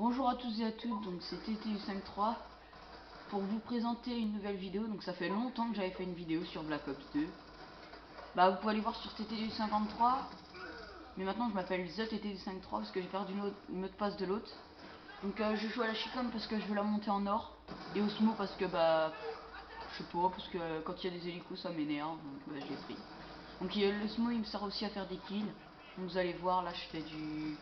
Bonjour à tous et à toutes, donc c'est TTU53 pour vous présenter une nouvelle vidéo. Donc ça fait longtemps que j'avais fait une vidéo sur Black Ops 2. Bah vous pouvez aller voir sur TTU53, mais maintenant je m'appelle TheTTU53 parce que j'ai perdu le mot de passe de l'autre. Donc je joue à la Chicom parce que je veux la monter en or, et Osmo parce que bah je sais pas, parce que quand il y a des hélicos ça m'énerve, donc bah, je l'ai pris. Donc l'Osmo il me sert aussi à faire des kills, donc vous allez voir là je fais du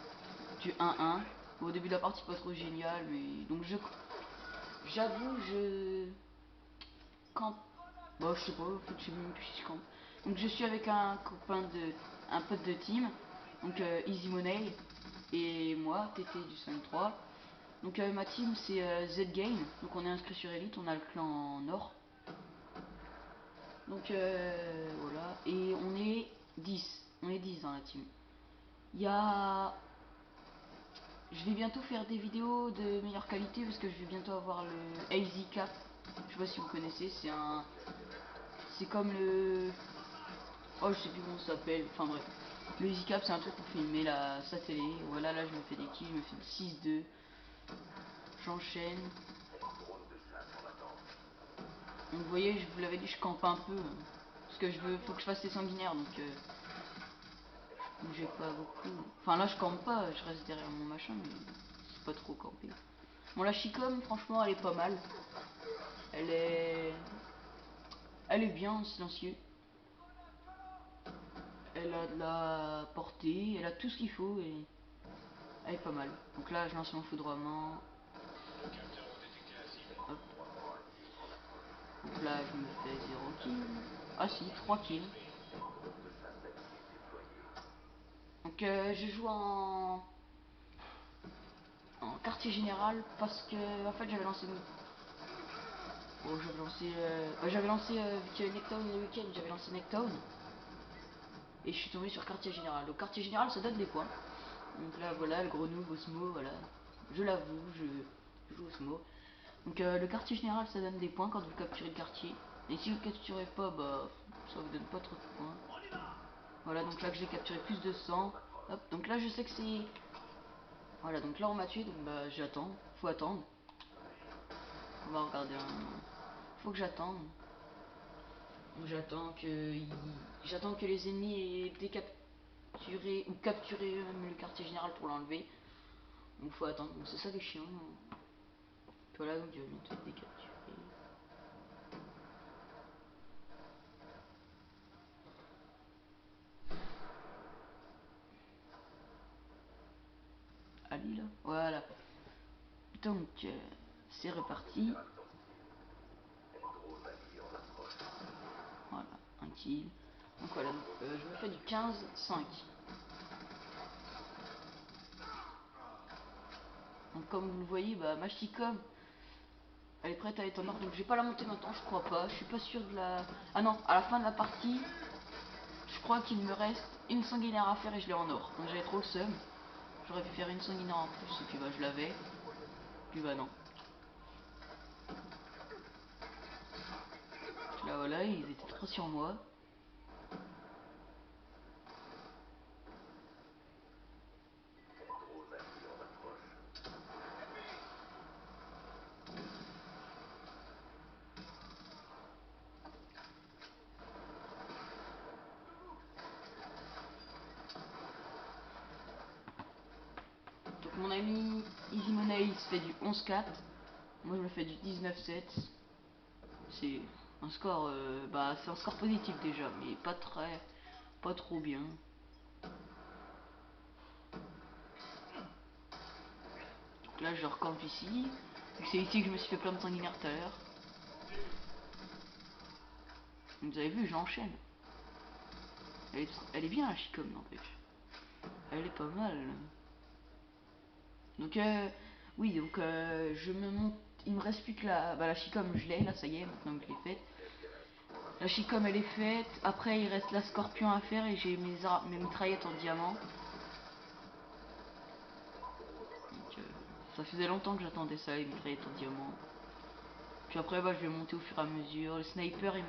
1-1. Au début de la partie pas trop génial, mais donc j'avoue je campe. Bon je sais pas, en fait je sais même plus si je campe. Donc je suis avec un pote de team, donc Easy Money et moi TT du 5-3. Donc ma team c'est Z-Gain, donc on est inscrit sur Elite, on a le clan Nord. Donc voilà, et on est 10 dans la team. Il y a Je vais bientôt faire des vidéos de meilleure qualité parce que je vais bientôt avoir le AZ Cap. Je sais pas si vous connaissez, c'est comme le, oh je sais plus comment ça s'appelle. Enfin bref, le AZ Cap c'est un truc pour filmer sa télé. Voilà, là je me fais des kills, je me fais de 6-2. J'enchaîne. Donc vous voyez, je vous l'avais dit, je campe un peu parce que faut que je fasse les sanguinaires, donc je bougeais pas beaucoup. Enfin là je campe pas, je reste derrière mon machin, mais c'est pas trop campé. Bon, la Chicom franchement elle est pas mal. Elle est Elle est bien silencieux. Elle a de la portée, elle a tout ce qu'il faut et elle est pas mal. Donc là, je lance mon foudroiement. Hop. Donc là, je me fais 0 kill. Ah si, 3 kills. Donc je joue en quartier général parce que en fait j'avais lancé j'avais lancé vu qu'il y avait Necktown le week-end, j'avais lancé Necktown et je suis tombé sur quartier général. Donc quartier général ça donne des points. Donc là voilà, le gros noob Osmo, voilà. Je l'avoue, je joue Osmo. Donc le quartier général ça donne des points quand vous capturez le quartier. Et si vous ne capturez pas, bah ça vous donne pas trop de points. Voilà, donc là que j'ai capturé plus de 100. Hop, donc là je sais que c'est... Voilà, donc là on m'a tué, donc bah j'attends. Faut attendre. On va regarder un... Faut que j'attende. Donc j'attends que les ennemis aient décapturé ou capturé le quartier général pour l'enlever. Donc faut attendre, donc c'est ça qui est chiant. Voilà, donc il va bientôt être décapturé. Ali là. Voilà. Donc c'est reparti. Voilà, un kill. Donc voilà, donc, je me fais du 15-5. Donc comme vous le voyez, bah ma Chicom, elle est prête à être en or. Donc je vais pas la monter maintenant, je crois pas. Je suis pas sûr de la... Ah non, à la fin de la partie, je crois qu'il me reste une sanguinaire à faire et je l'ai en or. Donc j'avais trop le seum. J'aurais pu faire une sanguinaire en plus et puis bah je l'avais. Puis bah non. Là voilà, ils étaient 3 sur moi. Donc mon ami Easy Money il se fait du 11-4. Moi je me fais du 19-7. C'est un score, bah c'est un score positif déjà, mais pas trop bien. Donc là je recampe ici. C'est ici que je me suis fait plein de sanguinaires tout à l'heure. Vous avez vu, j'enchaîne. Elle est bien la Chicom n'empêche. Elle est pas mal. Donc oui, donc je me monte. Il me reste plus que la Chicom, je l'ai, là ça y est, maintenant que je l'ai faite. La Chicom elle est faite. Après il reste la Scorpion à faire et j'ai mes mitraillettes en diamant. Donc ça faisait longtemps que j'attendais ça, les mitraillettes en diamant. Puis après bah je vais monter au fur et à mesure. Le sniper il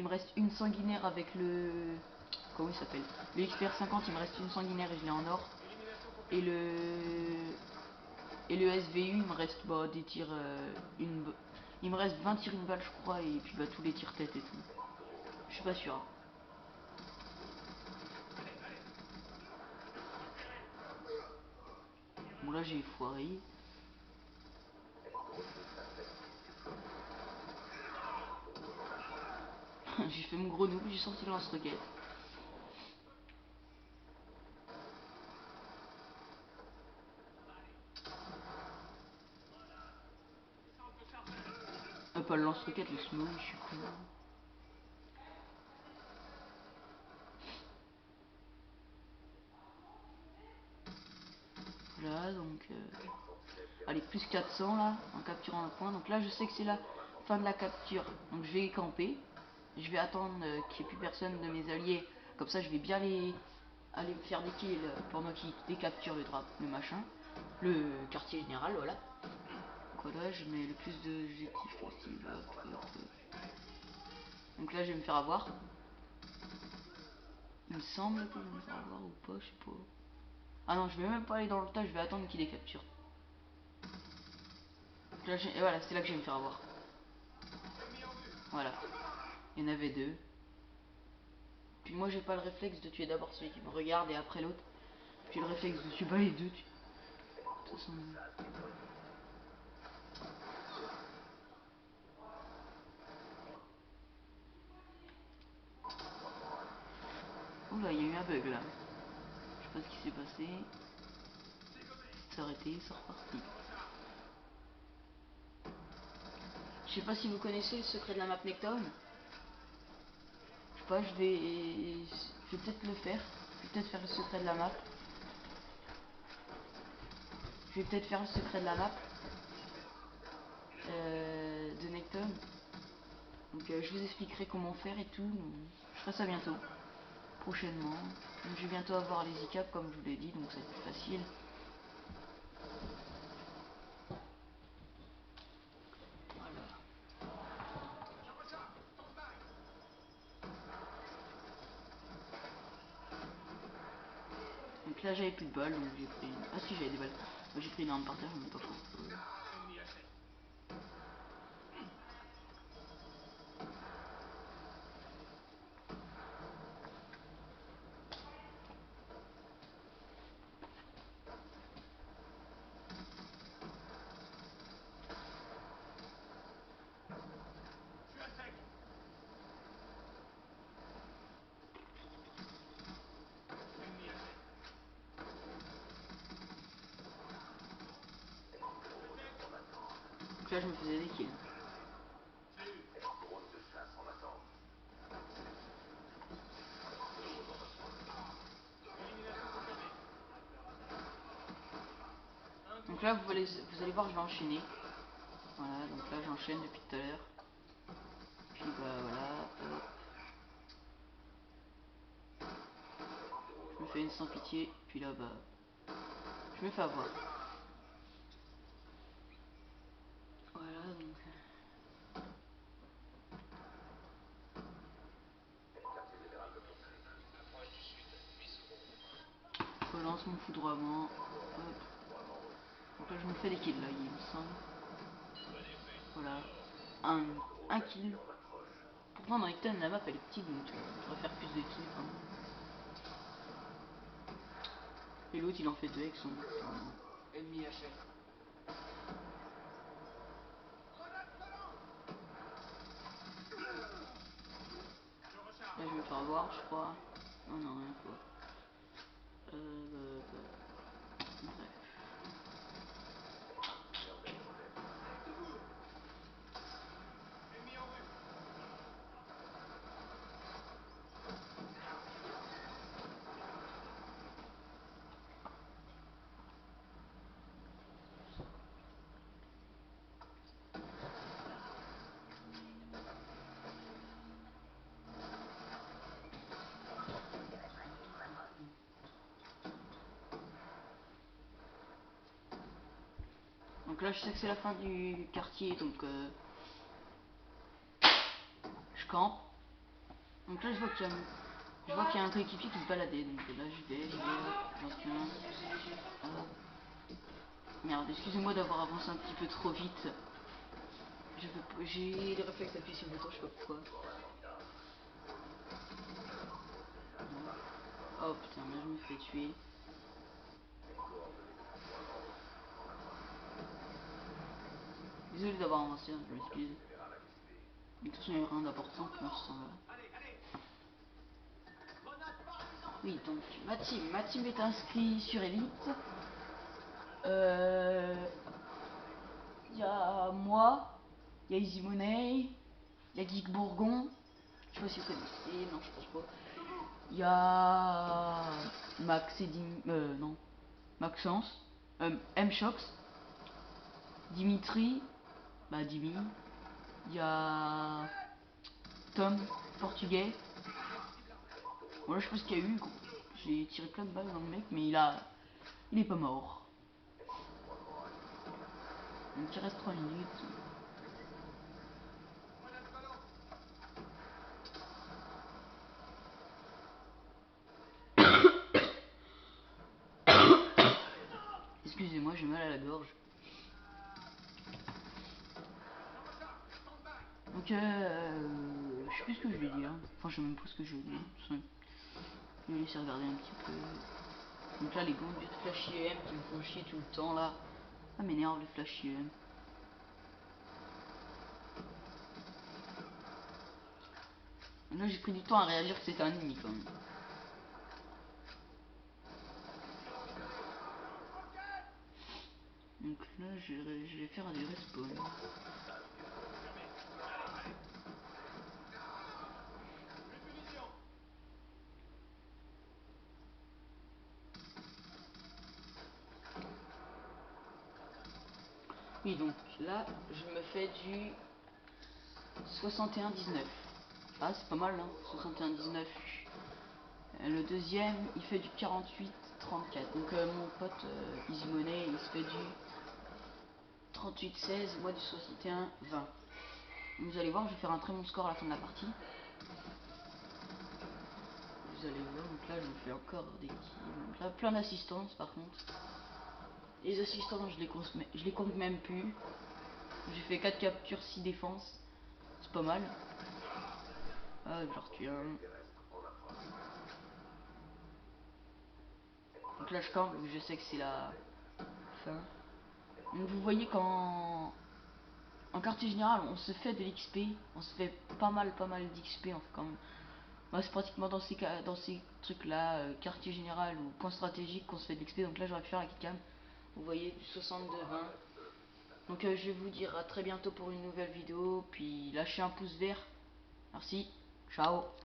me reste une sanguinaire avec le... Comment il s'appelle? Le XPR 50, il me reste une sanguinaire et je l'ai en or. Et le SVU, il me reste bah, des tirs, il me reste 20 tirs une balle je crois, et puis bah tous les tirs tête et tout. Je suis pas sûr. Hein. Bon là j'ai foiré. J'ai fait mon gros noob, j'ai sorti le lance-roquette. Pas le lance-roquette, le smoke, je suis con. Voilà, donc... allez, plus 400 là, en capturant un point. Donc là, je sais que c'est la fin de la capture. Donc je vais camper. Je vais attendre qu'il n'y ait plus personne de mes alliés. Comme ça, je vais bien aller me faire des kills pendant qu'ils décapturent le machin. Le quartier général, voilà. Donc voilà, je mets le plus d'objectifs possible. Hop, hop, hop. Donc là, je vais me faire avoir. Il me semble que je vais me faire avoir ou pas, je sais pas. Ah non, je vais même pas aller dans le tas, je vais attendre qu'il décapture. Là, et voilà, c'est là que je vais me faire avoir. Voilà. Il y en avait deux. Puis moi j'ai pas le réflexe de tuer d'abord celui qui me regarde et après l'autre. J'ai le réflexe de tuer pas les deux. De toute façon... Oula, il y a eu un bug là. Je sais pas ce qui s'est passé. C'est arrêté, c'est reparti. Je sais pas si vous connaissez le secret de la map Necton. Je sais pas, je vais peut-être le faire. Je vais peut-être faire le secret de la map. Je vais peut-être faire le secret de la map. De Necton. Donc je vous expliquerai comment faire et tout. Donc, je ferai ça bientôt. Prochainement. Donc je vais bientôt avoir les ICAP comme je vous l'ai dit, donc c'est plus facile. Voilà. Donc là j'avais plus de balles, donc j'ai pris une... Ah si, j'avais des balles. J'ai pris une arme par terre, mais pas faux. Donc là je me faisais des kills. Donc là vous allez voir, je vais enchaîner. Voilà, donc là j'enchaîne depuis tout à l'heure. Puis bah voilà, hop. Je me fais une sans pitié, puis là bah je me fais avoir. Voilà donc. Je relance mon foudroiement. Hop. Donc là je me fais des kills là, il me semble. Voilà. Un kill. Pourtant dans Ecton la map elle est petite donc je devrais faire plus de kills quand même. Et l'autre il en fait deux avec son ennemi HF. Là je vais me faire avoir je crois. Non non rien quoi. Bref. Donc là je sais que c'est la fin du quartier donc je campe. Donc là je vois qu'il y a un coéquipier qui se baladait donc là j'y vais, j'en tiens. Hop. Merde, excusez-moi d'avoir avancé un petit peu trop vite. J'ai les réflexes d'appuyer sur le bouton, je sais pas pourquoi. Oh putain, là je me fais tuer. Désolé d'avoir avancé, hein, je m'excuse. De toute façon, il n'y a rien d'important pour ce temps-là. Oui, donc ma team est inscrite sur Elite. Il y a moi, il y a Easy Money, il y a Geek Bourgon. Je sais pas si vous connaissez, non, je pense pas. Il y a Max et non, Maxence, M-Shox, Dimitri, bah Dimi. Il y a Tom, portugais. Voilà, je sais pas ce qu'il y a eu. J'ai tiré plein de balles dans le mec, mais il est pas mort. Donc il reste 3 minutes. Excusez-moi, j'ai mal à la gorge. Donc je sais plus ce que je vais dire. Enfin, je sais même pas ce que je vais dire. Je vais laisser regarder un petit peu. Donc là, les gros de Flash IM qui me font chier tout le temps là. Ça m'énerve les Flash IM. Là, j'ai pris du temps à réagir que c'était un ennemi quand même. Donc là, je vais faire du respawn. Oui, donc là, je me fais du 61-19. Ah, c'est pas mal, hein, 61-19. Le deuxième, il fait du 48-34. Donc mon pote Easy Money, il se fait du 38-16, moi du 61-20. Vous allez voir, je vais faire un très bon score à la fin de la partie. Vous allez voir, donc là je me fais encore des kills. Donc là, plein d'assistance par contre. Les assistants, je les compte même plus. J'ai fait 4 captures, 6 défenses. C'est pas mal. Ah, je retue un. Donc là je campe, je sais que c'est la fin. Donc vous voyez qu'en quartier général on se fait de l'XP, on se fait pas mal d'XP en fait quand même. Bah, c'est pratiquement dans ces trucs là, quartier général ou point stratégique qu'on se fait de l'XP. Donc là j'aurais pu faire la kickcam. Vous voyez du 62-20. Donc je vais vous dire à très bientôt pour une nouvelle vidéo. Puis lâchez un pouce vert. Merci. Ciao.